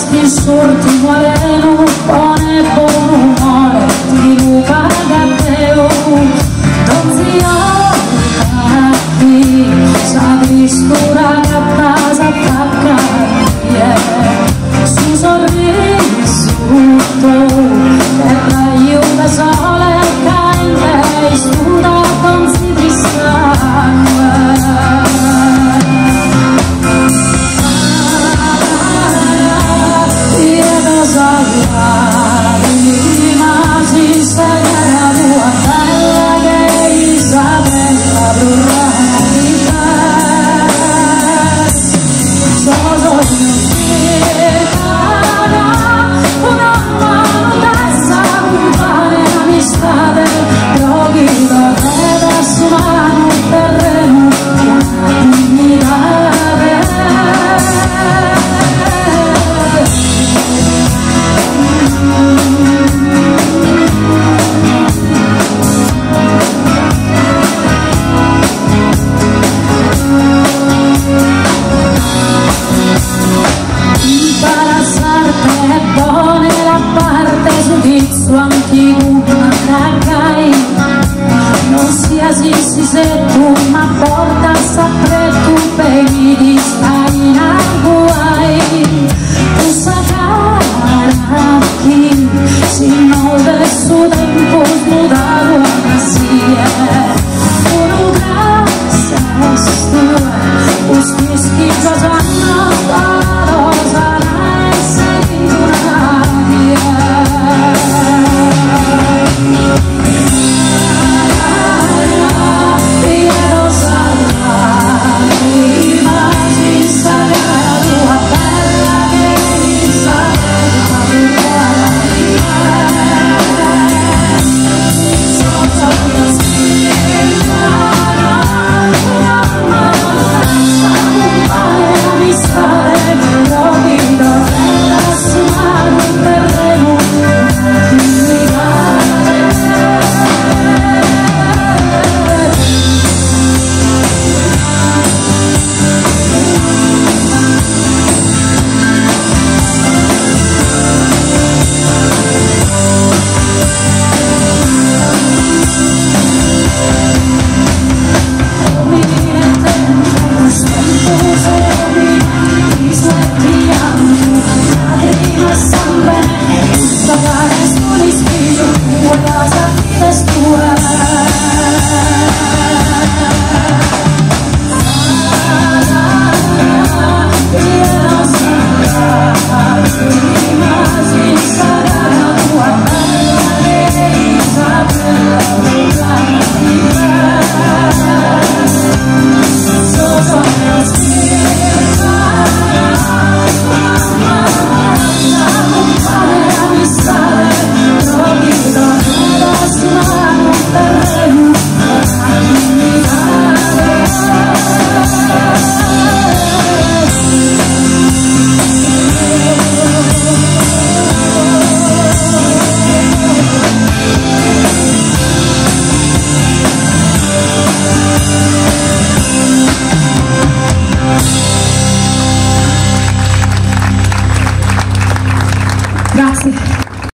questi sorti moreno con il buon umore di Luca Gatteo Donzio Catti Sabistura Gattasa Pacca su sorriso per l'aiuta sole cainte studa con si di sangue se tu ma porta sempre tu vedi di stai in guai tu sacarati si muove su tempo smudato a sia uno gracias tu uschi giocando la rosa e sei una via Grazie.